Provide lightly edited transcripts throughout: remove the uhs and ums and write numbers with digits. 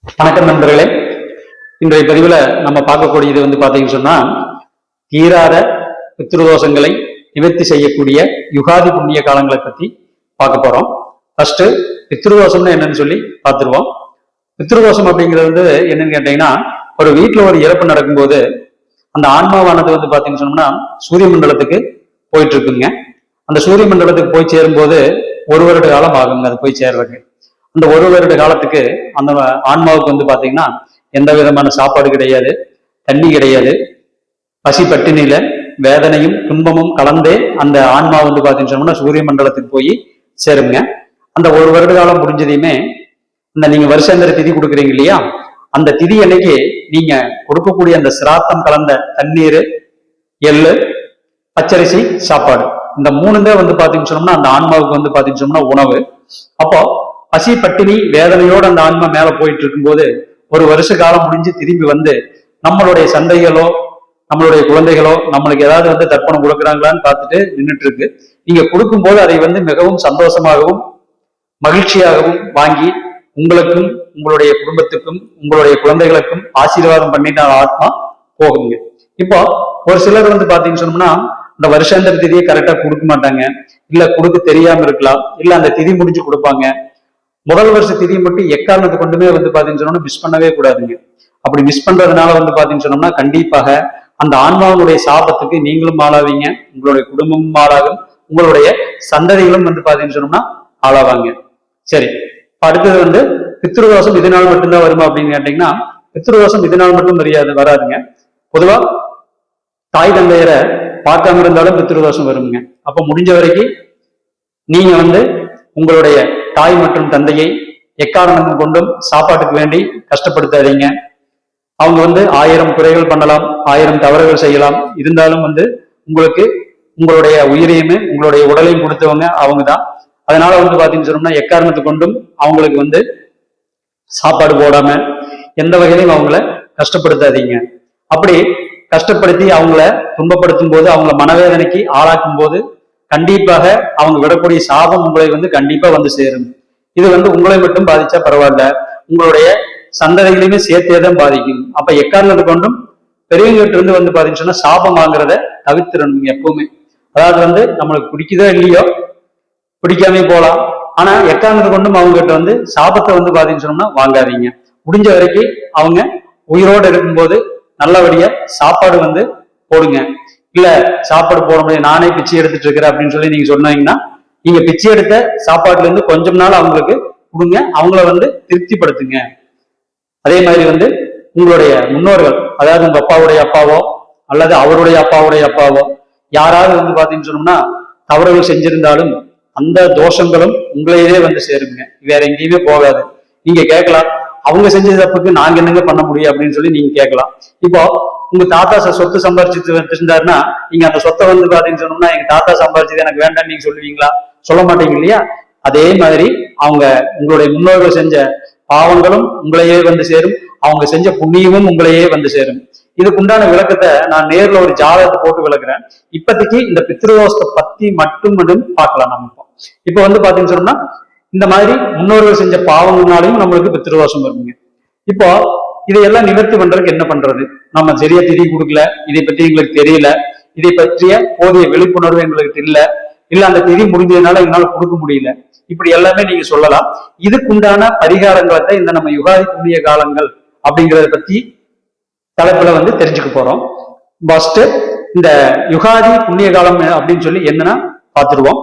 வணக்கம் நண்பர்களே. இன்றைய பதிவுல நம்ம பார்க்கக்கூடியது பாத்தீங்கன்னு சொன்னா, தீராத பித்ருதோஷங்களை நிவர்த்தி செய்யக்கூடிய யுகாதி புண்ணிய காலங்களை பத்தி பார்க்க போறோம். ஃபர்ஸ்ட் பித்ருதோஷம்னு என்னன்னு சொல்லி பார்த்துருவோம். பித்ருதோஷம் அப்படிங்கிறது என்னன்னு கேட்டீங்கன்னா, ஒரு வீட்டுல ஒரு இறப்பு நடக்கும்போது அந்த ஆன்மாவானது பாத்தீங்கன்னு சொன்னோம்னா சூரிய மண்டலத்துக்கு போயிட்டு இருக்குங்க. அந்த சூரிய மண்டலத்துக்கு போய் சேரும்போது 1 வருட காலம் ஆகுங்க அது போய் சேர்றதுக்கு. அந்த 1 வருட காலத்துக்கு அந்த ஆன்மாவுக்கு பாத்தீங்கன்னா எந்த விதமான சாப்பாடு கிடையாது, தண்ணி கிடையாது, பசி பட்டினியில வேதனையும் துன்பமும் கலந்தே அந்த ஆன்மா பாத்தீங்கன்னா சூரிய மண்டலத்துக்கு போய் சேருங்க. அந்த 1 வருட காலம் முடிஞ்சதையுமே இந்த நீங்க வருஷாந்திர திதி கொடுக்குறீங்க இல்லையா, அந்த திதி அன்னைக்கு நீங்க கொடுக்கக்கூடிய அந்த சிராத்தம் கலந்த தண்ணீர், எள்ளு, பச்சரிசி, சாப்பாடு, இந்த 3 தான் பாத்தீங்கன்னு சொன்னோம்னா அந்த ஆன்மாவுக்கு பாத்தீங்கன்னு சொன்னோம்னா உணவு. அப்போ பசி பட்டினி வேதனையோடு அந்த ஆன்மா மேல போயிட்டு இருக்கும்போது 1 வருஷ காலம் முடிஞ்சு திரும்பி நம்மளுடைய சந்தைகளோ நம்மளுடைய குழந்தைகளோ நம்மளுக்கு ஏதாவது தர்ப்பணம் கொடுக்குறாங்களான்னு பார்த்துட்டு நின்றுட்டு இருக்கு. நீங்க கொடுக்கும்போது அதை மிகவும் சந்தோஷமாகவும் மகிழ்ச்சியாகவும் வாங்கி உங்களுக்கும் உங்களுடைய குடும்பத்துக்கும் உங்களுடைய குழந்தைகளுக்கும் ஆசீர்வாதம் பண்ணிட்டு ஆத்மா போகுங்க. இப்போ ஒரு சிலர் பாத்தீங்கன்னு சொன்னோம்னா இந்த வருஷாந்திர திதியை கரெக்டா கொடுக்க மாட்டாங்க, இல்ல கொடுக்க தெரியாம இருக்கலாம், இல்ல அந்த திதி முடிஞ்சு கொடுப்பாங்க. முதல் வருஷ திதியை மட்டும் எக்காரணத்தை கொண்டுமே பாத்தீங்கன்னு சொன்னோம்னா மிஸ் பண்ணவே கூடாதுங்க. அப்படி மிஸ் பண்றதுனால பாத்தீங்கன்னு சொன்னோம்னா கண்டிப்பாக அந்த ஆன்மாவுடைய சாபத்துக்கு நீங்களும் ஆளாவீங்க, உங்களுடைய குடும்பமும் ஆளாகும், உங்களுடைய சந்ததிகளும் பாத்தீங்கன்னு சொன்னோம்னா ஆளாவாங்க. சரி, அடுத்தது பித்ருதோஷம் இதனால் மட்டும்தான் வருமா அப்படின்னு கேட்டீங்கன்னா, பித்ருதோஷம் இதனால் மட்டும் வராதுங்க. பொதுவா தாய் தந்தையரை பார்க்காம இருந்தாலும் பித்ருதோஷம் வருங்க. அப்ப முடிஞ்ச வரைக்கும் நீங்க உங்களுடைய தாய் மற்றும் தந்தையை எக்காரணம் கொண்டும் சாப்பாட்டுக்கு வேண்டி கஷ்டப்படுத்தாதீங்க. அவங்க 1000 குறைகள் பண்ணலாம், 1000 தவறுகள் செய்யலாம். இருந்தாலும் உங்களுக்கு உங்களுடைய உயிரையுமே உங்களுடைய உடலையும் கொடுத்தவங்க அவங்க தான். அதனால பாத்தீங்கன்னு சொன்னோம்னா எக்காரணத்தை கொண்டும் அவங்களுக்கு சாப்பாடு போடாம எந்த வகையிலையும் அவங்கள கஷ்டப்படுத்தாதீங்க. அப்படி கஷ்டப்படுத்தி அவங்கள துன்பப்படுத்தும் போது, அவங்கள மனவேதனைக்கு ஆளாக்கும் போது கண்டிப்பாக அவங்க விடக்கூடிய சாபம் உங்களை கண்டிப்பா சேரும். இது உங்களை மட்டும் பாதிச்சா பரவாயில்ல, உங்களுடைய சந்ததிகளையுமே சேர்த்தே தான் பாதிக்கும். அப்ப எக்காரணத்தை கொண்டும் பெரியவங்கிட்ட இருந்து பாத்தீங்கன்னா சாபம் வாங்குறத தவிர்த்திடணும் எப்பவுமே. அதாவது நம்மளுக்கு பிடிக்குதோ இல்லையோ பிடிக்காமே போலாம், ஆனா எக்காரணத்தை கொண்டும் அவங்க கிட்ட சாபத்தை பாத்தீங்கன்னு சொன்னோம்னா வாங்காதீங்க. முடிஞ்ச வரைக்கும் அவங்க உயிரோடு இருக்கும்போது நல்லபடியா சாப்பாடு போடுங்க. இல்ல சாப்பாடு போட முடியாது, நானே பிச்சை எடுத்துட்டு இருக்கிறேன் அப்படின்னு சொல்லி நீங்க சொன்னீங்கன்னா, நீங்க பிச்சை எடுத்த சாப்பாட்டுல இருந்து கொஞ்சம் நாள் அவங்களுக்கு கொடுங்க, அவங்கள திருப்திப்படுத்துங்க. அதே மாதிரி உங்களுடைய முன்னோர்கள், அதாவது உங்க அப்பாவுடைய அப்பாவோ அல்லது அவருடைய அப்பாவுடைய அப்பாவோ யாராவது பாத்தீங்கன்னு சொன்னோம்னா தவறுகள் செஞ்சிருந்தாலும் அந்த தோஷங்களும் உங்களையே சேருங்க, வேற எங்கேயுமே போகாது. நீங்க கேட்கலாம், அவங்க செஞ்ச தப்புக்கு நாங்க என்னங்க பண்ண முடியும் அப்படின்னு சொல்லி நீங்க கேட்கலாம். இப்போ உங்க தாத்தா சொத்து சம்பாரிச்சுட்டு இருந்தாருன்னா நீங்க அந்த சொத்தை பாத்தீங்கன்னு சொன்னோம்னா எங்க தாத்தா சம்பாரிச்சது எனக்கு வேண்டாம்னு நீங்க சொல்லுவீங்களா? சொல்ல மாட்டீங்க இல்லையா? அதே மாதிரி அவங்க உங்களுடைய முன்னோர்கள் செஞ்ச பாவங்களும் உங்களையே சேரும், அவங்க செஞ்ச புண்ணியமும் உங்களையே சேரும். இதுக்குண்டான விளக்கத்தை நான் நேர்ல ஒரு ஜாதகத்தை போட்டு விளக்குறேன். இப்போதைக்கு இந்த பித்ருதோஷத்தை பத்தி மட்டும் பார்க்கலாம். நம்ம இப்ப பாத்தீங்கன்னு சொன்னோம்னா இந்த மாதிரி முன்னோர்கள் செஞ்ச பாவங்களாலையும் நம்மளுக்கு பித்ருதோஷம் வருங்க. இப்போ இதையெல்லாம் நிவர்த்தி பண்றதுக்கு என்ன பண்றது? நம்ம சரியா திதி கொடுக்கல, இதை பத்தி எங்களுக்கு தெரியல, இதை பற்றிய போதிய விழிப்புணர்வு எங்களுக்கு இல்ல அந்த திதி முடிஞ்சதுனால எங்களால கொடுக்க முடியல, இப்படி எல்லாமே நீங்க சொல்லலாம். இதுக்குண்டான பரிகாரங்களை இந்த நம்ம யுகாதி புண்ணிய காலங்கள் அப்படிங்கிறத பத்தி தலைப்புல தெரிஞ்சுக்க போறோம். ஃபர்ஸ்ட் இந்த யுகாதி புண்ணிய காலம் அப்படின்னு சொல்லி என்னன்னா பார்த்துருவோம்.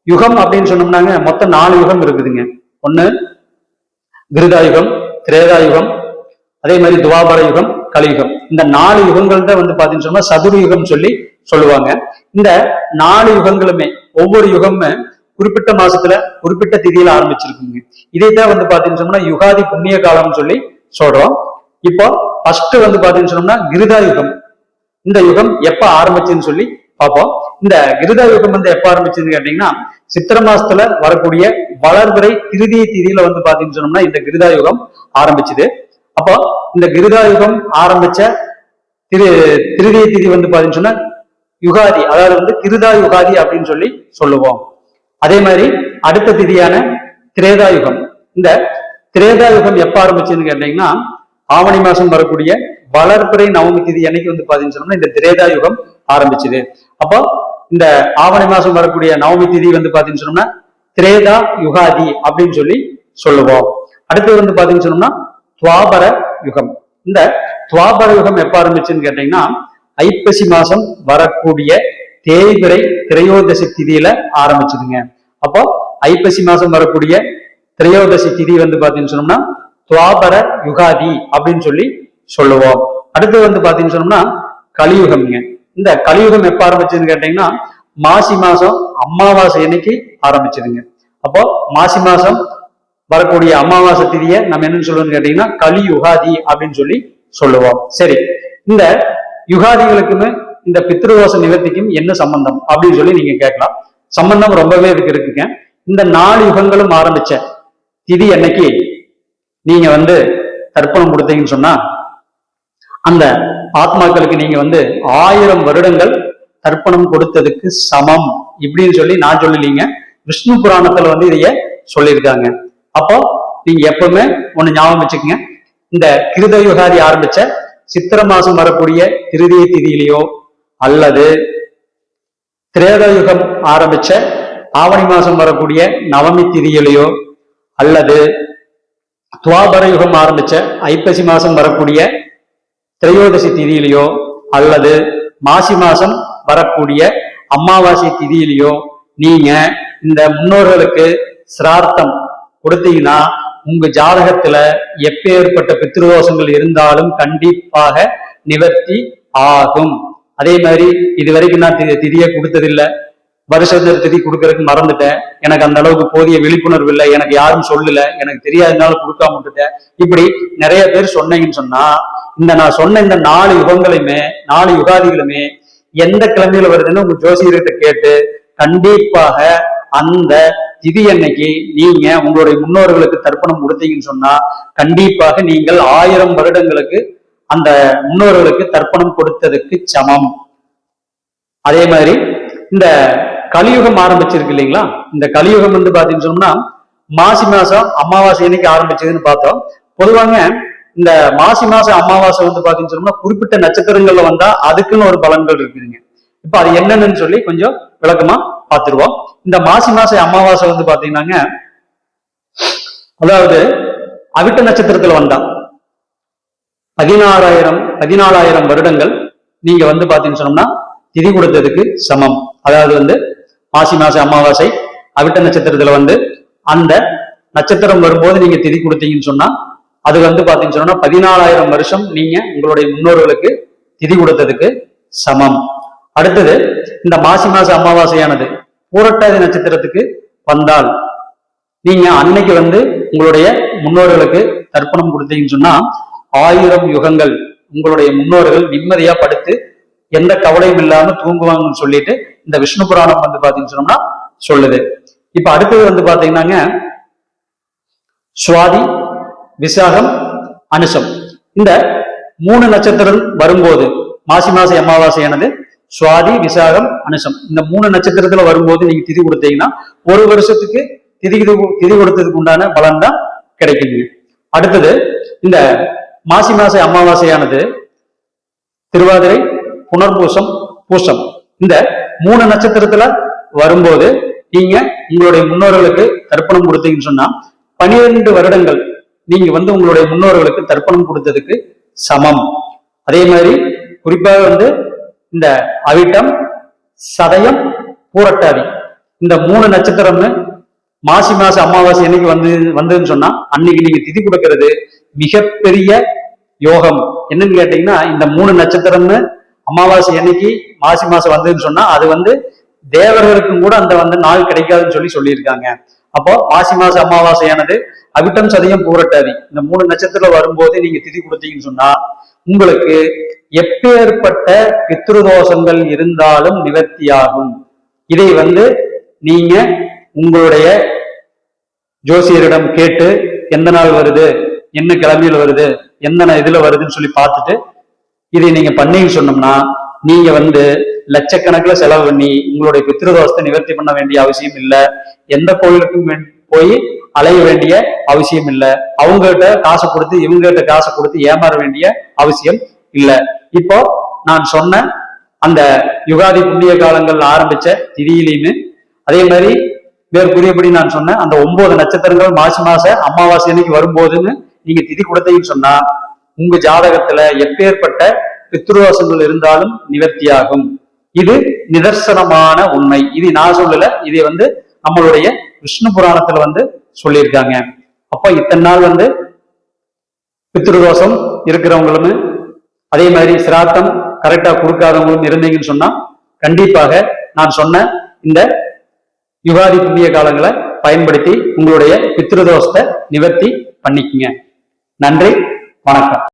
யுகம் அப்படின்னு சொன்னோம்னாங்க மொத்தம் 4 யுகம் இருக்குதுங்க. ஒண்ணு கிருதாயுகம், திரேதாயுகம், அதே மாதிரி துவாபர யுகம், கலியுகம். இந்த 4 யுகங்கள் தான் பாத்தீங்கன்னு சொன்னா சதுரயுகம் சொல்லி சொல்லுவாங்க. இந்த 4 யுகங்களுமே ஒவ்வொரு யுகமுமே குறிப்பிட்ட மாசத்துல குறிப்பிட்ட திதியில ஆரம்பிச்சிருக்குங்க. இதைத்தான் பாத்தீங்கன்னு சொன்னா யுகாதி புண்ணிய காலம்னு சொல்லி சொல்றோம். இப்போ ஃபர்ஸ்ட் பாத்தீங்கன்னு சொன்னோம்னா கிருதாயுகம். இந்த யுகம் எப்ப ஆரம்பிச்சுன்னு சொல்லி பார்ப்போம். இந்த கிருதா யுகம் எப்ப ஆரம்பிச்சதுன்னு கேட்டீங்கன்னா சித்திர மாசத்துல வரக்கூடிய வளர்பிறை திருதிய திதியில பாத்தீங்கன்னு சொன்னோம்னா இந்த கிருதா யுகம் ஆரம்பிச்சுது. அப்போ இந்த கிருதா யுகம் ஆரம்பிச்ச திருதிய திதி பாத்தீங்கன்னு சொன்னா யுகாதி, அதாவது கிருதா யுகாதி அப்படின்னு சொல்லி சொல்லுவோம். அதே மாதிரி அடுத்த திதியான திரேதா யுகம், இந்த திரேதா யுகம் எப்ப ஆரம்பிச்சுன்னு கேட்டீங்கன்னா ஆவணி மாசம் வரக்கூடிய வளர்பிறை நவமி திதி அன்னைக்கு வந்து பாத்தீங்கன்னு சொன்னோம்னா இந்த திரேதா யுகம் ஆரம்பிச்சுது. அப்போ இந்த ஆவணி மாசம் வரக்கூடிய நவமி திதி வந்து பாத்தீங்கன்னு சொன்னோம்னா திரேதா யுகாதி அப்படின்னு சொல்லி சொல்லுவோம். அடுத்து வந்து பாத்தீங்கன்னு சொன்னோம்னா துவாபர யுகம். இந்த துவாபர யுகம் எப்ப ஆரம்பிச்சுன்னு கேட்டீங்கன்னா ஐப்பசி மாசம் வரக்கூடிய தேய்பிறை திரையோதசி திதியில ஆரம்பிச்சுதுங்க. அப்போ ஐப்பசி மாசம் வரக்கூடிய திரையோதசி திதி வந்து பாத்தீங்கன்னு சொன்னோம்னா துவாபர யுகாதி அப்படின்னு சொல்லி சொல்லுவோம். அடுத்து வந்து பாத்தீங்கன்னு சொன்னோம்னா கலியுகம்ங்க. இந்த கலியுகம் எப்ப ஆரம்பிச்சதுன்னு கேட்டீங்கன்னா மாசி மாசம் அமாவாசை அன்னைக்கு ஆரம்பிச்சதுங்க. அப்போ மாசி மாசம் வரக்கூடிய அமாவாசை திதியை நம்ம என்னன்னு சொல்லுவோம்னு கேட்டீங்கன்னா கலி யுகாதி அப்படின்னு சொல்லி சொல்லுவோம். சரி, இந்த யுகாதிகளுக்குமே இந்த பித்ருதோஷ நிவர்த்திக்கும் என்ன சம்பந்தம் அப்படின்னு சொல்லி நீங்க கேட்கலாம். சம்பந்தம் ரொம்பவே இருக்குங்க. இந்த 4 யுகங்களும் ஆரம்பிச்ச திதி அன்னைக்கு நீங்க வந்து தர்ப்பணம் கொடுத்தீங்கன்னு சொன்னா அந்த ஆத்மாக்களுக்கு நீங்க வந்து 1000 வருடங்கள் தர்ப்பணம் கொடுத்ததுக்கு சமம் இப்படின்னு சொல்லி நான் சொல்லலீங்க, விஷ்ணு புராணத்துல வந்து இதைய சொல்லியிருக்காங்க. அப்போ நீங்க எப்பவுமே ஒண்ணு ஞாபகம் வச்சுக்கோங்க, இந்த கிருத யுகாதி ஆரம்பிச்ச சித்திர மாசம் வரக்கூடிய திருதிய திதியிலையோ அல்லது திரேத யுகம் ஆரம்பிச்ச ஆவணி மாசம் வரக்கூடிய நவமி திதியிலையோ அல்லது துவாபர யுகம் ஆரம்பிச்ச ஐப்பசி மாசம் வரக்கூடிய திரையோதசி திதியிலையோ அல்லது மாசி மாசம் வரக்கூடிய அமாவாசை திதியிலையோ நீங்க இந்த முன்னோர்களுக்கு சிரார்த்தம் கொடுத்தீங்கன்னா உங்க ஜாதகத்துல எப்பேற்பட்ட பித்ருதோஷங்கள் இருந்தாலும் கண்டிப்பாக நிவர்த்தி ஆகும். அதே மாதிரி இது வரைக்கும் நான் திதியை கொடுத்ததில்லை, வருஷத்துல திதி கொடுக்கறதுக்கு மறந்துட்டேன், எனக்கு அந்த அளவுக்கு போதிய விழிப்புணர்வு இல்லை, எனக்கு யாரும் சொல்லல, எனக்கு தெரியாதனால கொடுக்காம விட்டுட்டேன், இப்படி நிறைய பேர் சொன்னீங்கன்னு சொன்னா நான் சொன்ன இந்த 4 யுகங்களையுமே 4 யுகாதிகளுமே எந்த கிழமையில வருதுன்னு உங்க ஜோசியர்கிட்ட கேட்டு கண்டிப்பாக அந்த திதி அன்னைக்கு நீங்க உங்களுடைய முன்னோர்களுக்கு தர்ப்பணம் கொடுத்தீங்கன்னு சொன்னா கண்டிப்பாக நீங்கள் 1000 வருடங்களுக்கு அந்த முன்னோர்களுக்கு தர்ப்பணம் கொடுத்ததுக்கு சமம். அதே மாதிரி இந்த கலியுகம் ஆரம்பிச்சிருக்கு இல்லைங்களா, இந்த கலியுகம் வந்து பாத்தீங்கன்னு சொன்னா மாசி மாசம் அமாவாசை அன்னைக்கு ஆரம்பிச்சதுன்னு பார்த்தோம். பொதுவாக இந்த மாசி மாசம் அமாவாசை வந்து பாத்தீங்கன்னு சொன்னா குறிப்பிட்ட நட்சத்திரங்கள்ல வந்தா அதுக்குன்னு ஒரு பலன்கள் இருக்குதுங்க. இப்ப அது என்னன்னு சொல்லி கொஞ்சம் விளக்கமா பார்த்துருவோம். இந்த மாசி மாச அமாவாசை வந்து பாத்தீங்கன்னாங்க, அதாவது அவிட்ட நட்சத்திரத்துல வந்தா 14,000 வருடங்கள் நீங்க வந்து பாத்தீங்கன்னு சொன்னோம்னா திதி கொடுத்ததுக்கு சமம். அதாவது வந்து மாசி மாச அமாவாசை அவிட்ட நட்சத்திரத்துல வந்து அந்த நட்சத்திரம் வரும்போது நீங்க திதி கொடுத்தீங்கன்னு சொன்னா அது வந்து பாத்தீங்கன்னு சொன்னா 14,000 வருஷம் நீங்க உங்களுடைய முன்னோர்களுக்கு திதி கொடுத்ததுக்கு சமம். அடுத்தது இந்த மாசி மாச அமாவாசையானது பூரட்டாதி நட்சத்திரத்துக்கு வந்தால் நீங்க அன்னைக்கு வந்து உங்களுடைய முன்னோர்களுக்கு தர்ப்பணம் கொடுத்தீங்கன்னு சொன்னா 1000 யுகங்கள் உங்களுடைய முன்னோர்கள் நிம்மதியா படுத்து எந்த கவலையும் இல்லாம தூங்குவாங்கன்னு சொல்லிட்டு இந்த விஷ்ணு புராணம் வந்து பாத்தீங்கன்னு சொன்னோம்னா சொல்லுது. இப்ப அடுத்தது வந்து பாத்தீங்கன்னாங்க சுவாதி விசாகம் அனுஷம் இந்த 3 நட்சத்திரம் வரும்போது மாசி மாச அமாவாசையானது சுவாதி விசாகம் அனுஷம் இந்த 3 நட்சத்திரத்துல வரும்போது நீங்க திதி கொடுத்தீங்கன்னா ஒரு வருஷத்துக்கு திதி கொடுத்ததுக்கு உண்டான பலன் தான் கிடைக்குது. அடுத்தது இந்த மாசி மாச அமாவாசையானது திருவாதிரை புனர்பூசம் பூசம் இந்த 3 நட்சத்திரத்துல வரும்போது நீங்க உங்களுடைய முன்னோர்களுக்கு தர்ப்பணம் கொடுத்தீங்கன்னு சொன்னா 12 வருடங்கள் நீங்க வந்து உங்களுடைய முன்னோர்களுக்கு தர்ப்பணம் கொடுத்ததுக்கு சமம். அதே மாதிரி குறிப்பாக வந்து இந்த அவிட்டம் சதயம் பூரட்டாதி இந்த 3 நட்சத்திரம்னு மாசி மாச அமாவாசை என்னைக்கு வந்ததுன்னு சொன்னா அன்னைக்கு நீங்க திதி கொடுக்கறது மிகப்பெரிய யோகம். என்னன்னு கேட்டீங்கன்னா இந்த 3 நட்சத்திரம்னு அமாவாசை என்னைக்கு மாசி மாசம் வந்ததுன்னு சொன்னா அது வந்து தேவர்களுக்கும் கூட அந்த வந்து நாள் கிடைக்காதுன்னு சொல்லியிருக்காங்க. அப்போ மாசி மாச அமாவாசையானது அவிட்டம் சதயம் பூரட்டாதி இந்த 3 நட்சத்திரம் வரும்போது நீங்க திதி கொடுத்தீங்கன்னு சொன்னா உங்களுக்கு எப்பேற்பட்ட பித்ருதோஷங்கள் இருந்தாலும் நிவர்த்தியாகும். இதை வந்து நீங்க உங்களுடைய ஜோசியரிடம் கேட்டு எந்த நாள் வருது, என்ன கிழமையில வருது, எந்த இதுல வருதுன்னு சொல்லி பார்த்துட்டு இதை நீங்க பண்ணீங்கன்னு சொன்னோம்னா நீங்க வந்து லட்சக்கணக்கில் செலவு பண்ணி உங்களுடைய பித்ருதோஷத்தை நிவர்த்தி பண்ண வேண்டிய அவசியம் இல்லை. எந்த கோயிலுக்கும் போய் அலைய வேண்டிய அவசியம் இல்லை. அவங்க கிட்ட காசு கொடுத்து இவங்க கிட்ட காசு கொடுத்து ஏமாற வேண்டிய அவசியம் இல்லை. இப்போ நான் சொன்ன அந்த யுகாதி புண்ணிய காலங்கள் ஆரம்பிச்ச திதியிலையுமே அதே மாதிரி மேற்கூறியபடி நான் சொன்ன அந்த 9 நட்சத்திரங்கள் மாச அமாவாசை அன்னைக்கு வரும்போதுன்னு நீங்க திதி கொடுத்தீங்கன்னு சொன்னா உங்க ஜாதகத்துல எப்பேற்பட்ட பித்ருதோஷங்கள் இருந்தாலும் நிவர்த்தியாகும். இது நிதர்சனமான உண்மை. இது நான் சொல்லல, இதை நம்மளுடைய விஷ்ணு புராணத்துல சொல்லியிருக்காங்க. அப்ப இத்தனை நாள் பித்ருதோஷம் இருக்கிறவங்களும் அதே மாதிரி சிராத்தம் கரெக்டா கொடுக்காதவங்களும் இருந்தீங்கன்னு சொன்னா கண்டிப்பாக நான் சொன்ன இந்த யுகாதி புண்ணிய காலங்களை பயன்படுத்தி உங்களுடைய பித்ருதோஷத்தை நிவர்த்தி பண்ணிக்கங்க. நன்றி, வணக்கம்.